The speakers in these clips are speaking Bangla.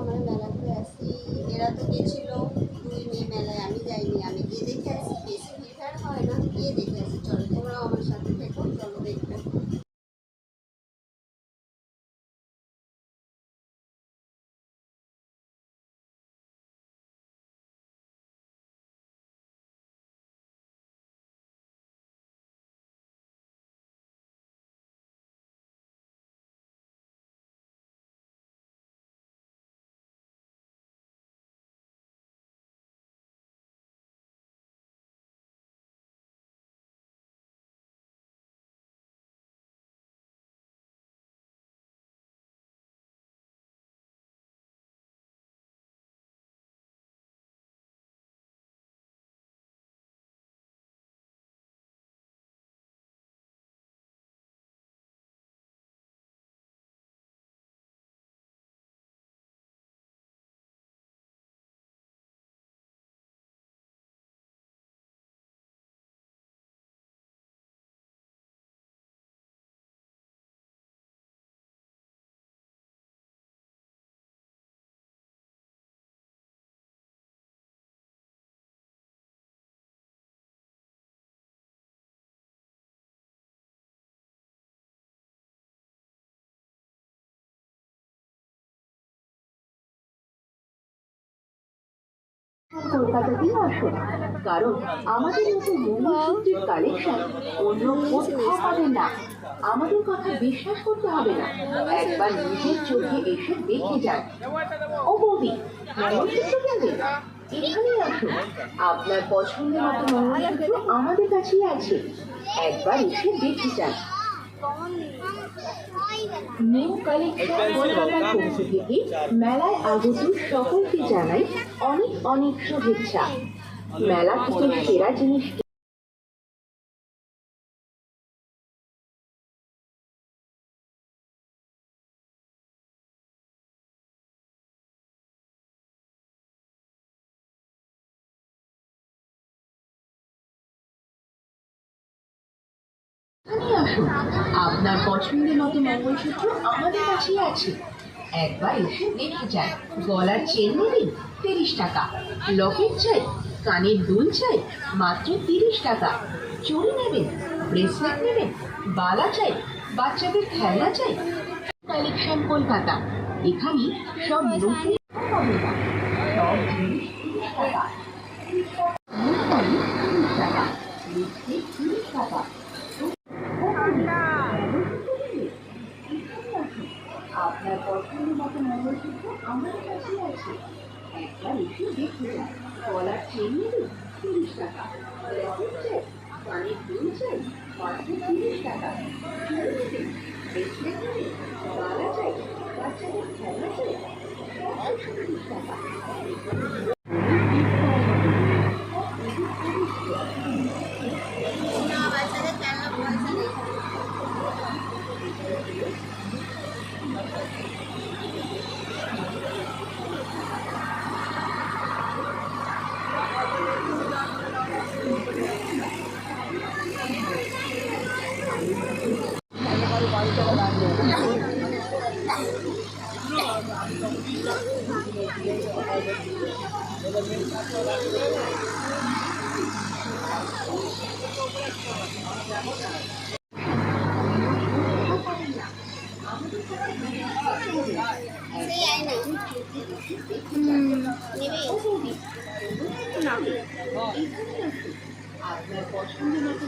আমরা মেলাতে আসি। এরা তো গেছিল 2 মে মেলায়, আমি যাইনি। আমি গিয়ে দেখে আসি বেশি ভিড় হয় না, গিয়ে দেখে আসি। চলো তোমরাও আমার সাথে থেকো, চলো দেখবে। কলকাতাতেই আসুন, কারণ আমাদের মতো মঙ্গলসূত্রের কালেকশন অন্য কোথাও পাবেন না। আমাদের কথা বিশ্বাস করতে হবে না, একবার নিজের চোখে এসে দেখে যান। ও বৌদি, মঙ্গলসূত্র কিনবেন? এখানেই আসুন, আপনার পছন্দের মতো মঙ্গলসূত্র আমাদের কাছেই আছে, একবার এসে দেখে যান। নিউ কালেকশন কলকাতার পক্ষ থেকে মেলায় আগত সকলকে জানাই অনেক অনেক শুভেচ্ছা। মেলা থেকে সেরা জিনিস এখানেই আসুন, আপনার পছন্দের মতো মঙ্গলসূত্র আমাদের কাছেই আছে, একবার এসে দেখে যান। গলার চেন নেবেন 30 টাকা, লকেট চাই, কানের দুল চাই মাত্র 30 টাকা, চুড়ি নেবেন, ব্রেসলেট নেবেন, বালা চাই, বাচ্চাদের খেলনা চাই। কালেকশন কলকাতা, এখানে সব নতুন হবে না, সব জিনিস 30 টাকা, 30 টাকা, লিপস্টিক 30 টাকা। আপনার পছন্দের মতো মঙ্গলসূত্র আমাদের কাছে আছে, একবার এসে দেখে যান। গলার চেন নেবেন 30 টাকা, লকেট চাই, কানের দুল চাই মাত্র 30 টাকা, চুড়ি নেবেন, ব্রেসলেট নেবেন, বালা চাই, বাচ্চাদের খেলনা চাই, সব 30 টাকা। বাচ্চাদের খেলনা পয়সা নেই। সেই আয় না নেবে না। আপনার পছন্দের মতো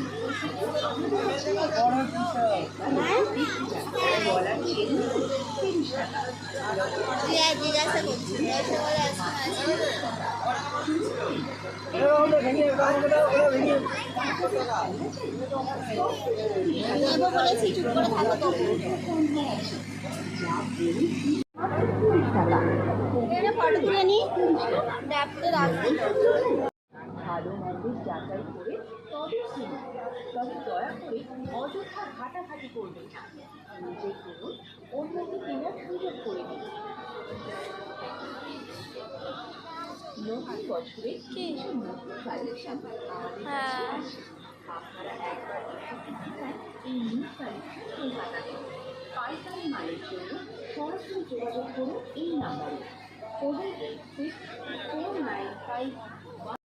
গলার চেন 30 টাকা, জিজ্ঞাসা করছি পয়সা বলে বলেছি চুপ করে থাকো তো। ফটো তুলে নি ল্যাপটপে রাখবি। ভালো মন্দ যাচাই করে তবে কিনুন, তবে দয়া করে অযথা ঘাটাঘাটি করবেন না, নিজে কিনুন, অন্যকে কেনার সুযোগ করে দিন। নতুন বছরে কিছু নতুন কালেকশন আমাদের কাছে আছে, আপনারা একবার এসে দেখে যান এই নিউ কালেকশন কলকাতাতে। পাইকারি মালের জন্য সরাসরি যোগাযোগ করুন এই নাম্বারে।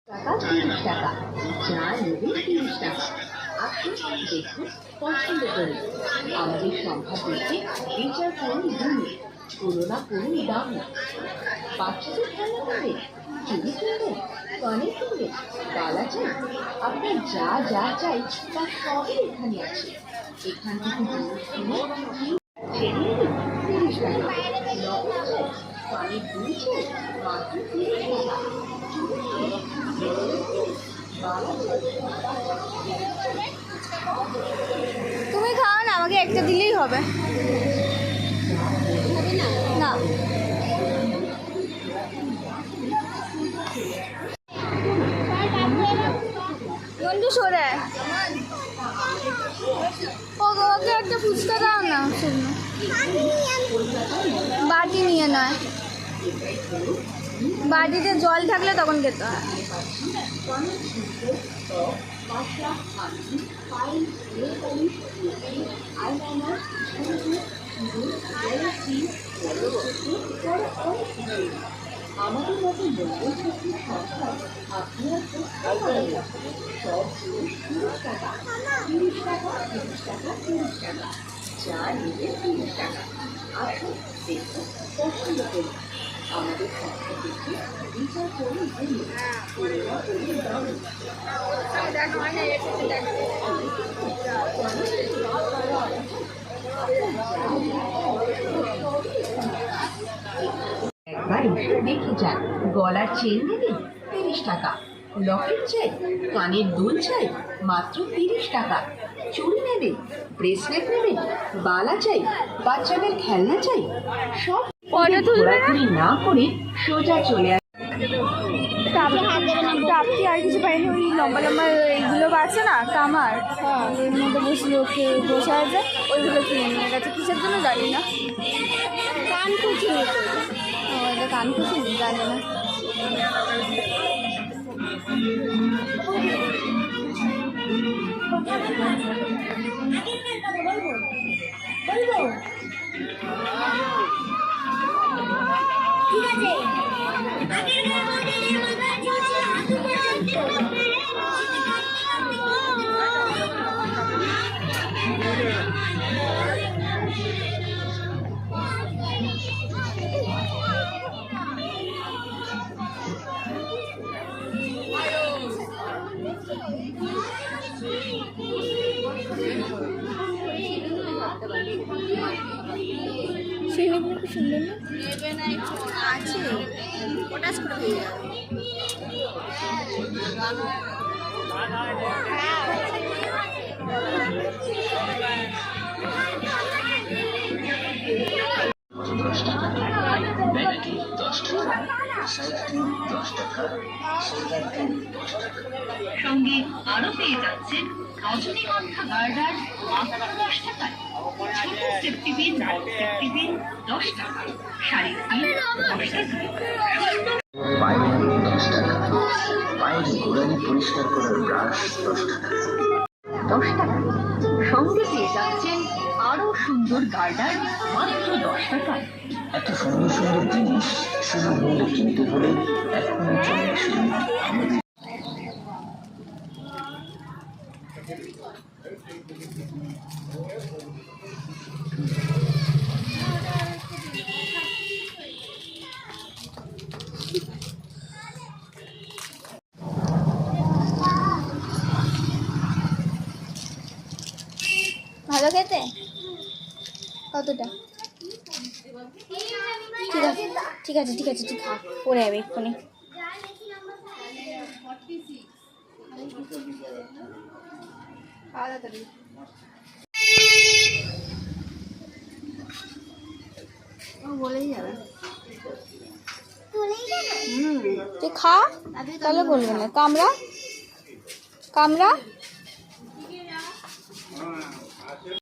টাকা 30 টাকা, যা নেবে 30 টাকা। আসুন দেখুন, পছন্দ করুন। আমাদের সংখ্যা দেখে বিচার করুন দামে, তুলনা করুন দামে। বাচ্চাদের খেলনা নেবে, চুড়ি কিনবেন, কানে কিনবেন, বালা চাই, আপনার যা যা চাই তা সবই এখানে আছে। এখান থেকে জিনিস কিনে ছেড়ে নেবেন 30 টাকা। লকেট চাই, কানের দুল চাই, মাত্র 30 টাকা। চুড়ি কিনবেন, বালা চাই, তুমি খাও না, আমাকে একটা দিলেই হবে। না বন্ধু সরে ওকে একটা ফুচকা দাও না, শুকনো বাটি নিয়ে নয়, বাটিতে জল থাকলে তখন খেতে হয়। আমাদের মতো মঙ্গল শক্তির সংখ্যায় আপনারা সব 30 টাকা, 30 টাকা, 30 টাকা, 30 টাকা, যা নেবে 30 টাকা। আসুন দেখুন, পছন্দ করুন। আমাদের সংখ্যা দেখে বিচার করুন দিন, তুলনা করুন দামে। একবার এসে দেখে যান। গলার চেন নেবেন 30 টাকা, লকেট চাই, কানের দুল চাই, মাত্র 30 টাকা। চুড়ি নেবেন, ব্রেসলেট নেবেন, বালা চাই, বাচ্চাদের খেলনা চাই, সব ঘোরাঘুরি না করে সোজা চলে আসে। তাপ্তি আর কিছু পাইনি, ওই লম্বা লম্বা এইগুলো আছে না কামার, এর মধ্যে বসে আছে, ওইগুলো কিনে নিয়ে গেছে কিসের জন্য জানি না। কানকুচি ওইটা কানকুচি জানি না। ঠিক আছে সেগুলো খুব সুন্দর না? আছে পটাশ করে হয়ে যাবে। সঙ্গে আরো পেয়ে যাচ্ছেন রজনীগন্ধা গার্ডার মাত্র 10 টাকায়, ছোট সেফটি পিন 10 টাকা, শাড়ির পিন 10 টাকায়। পায়ের 10 টাকা, পায়ের গোড়ালি পরিষ্কার করার ব্রাশ 10 টাকা। 10 টাকা সঙ্গে পেয়ে যাচ্ছেন আরো সুন্দর গার্ডার মাত্র 10 টাকায়। এত সুন্দর সুন্দর জিনিস সুলভ মূল্যে কিনতে হলে এখনই চলে আসুন আমাদের। ভালো খেতে কতটা? ঠিক আছে ঠিক আছে ঠিক আছে, তুই খা, পড়ে যাবে এক্ষুনি। বলেই যাবে। তুই খা, তাহলে বলবে না। কামড়া কামড়া।